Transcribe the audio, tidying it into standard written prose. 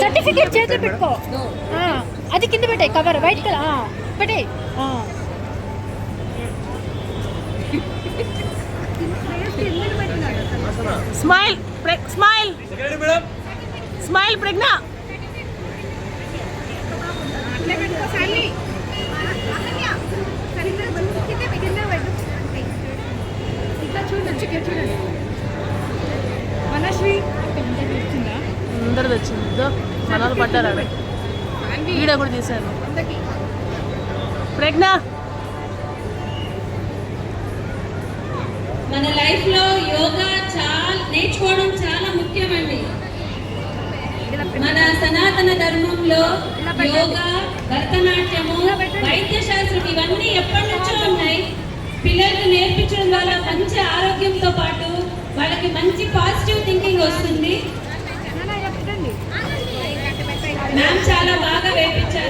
Certificate చేతిలో పెట్టుకో. అది కింద పెట్టే కవర్ వైట్ కలర్ పెట్టే. స్మైల్ స్మైల్ స్మైల్ ప్రజ్ఞా. చూడండి మనశ్రీ అందరు వచ్చింది మనలు పడ్డారు అవి వీడియో కూడా తీశాను. ప్రజ్ఞ మన లైఫ్ లో యోగా నేర్చుకోవడం చాలా ముఖ్యమండి. మన సనాతన ధర్మంలో యోగా, భరతనాట్యము, వైద్య శాస్త్రం ఇవన్నీ ఎప్పటి నుంచో ఉన్నాయి. పిల్లలకు నేర్పించడం వల్ల మంచి ఆరోగ్యంతో పాటు వాళ్ళకి మంచి పాజిటివ్ థింకింగ్ వస్తుంది. మ్యామ్ చాలా బాగా వేయించారు.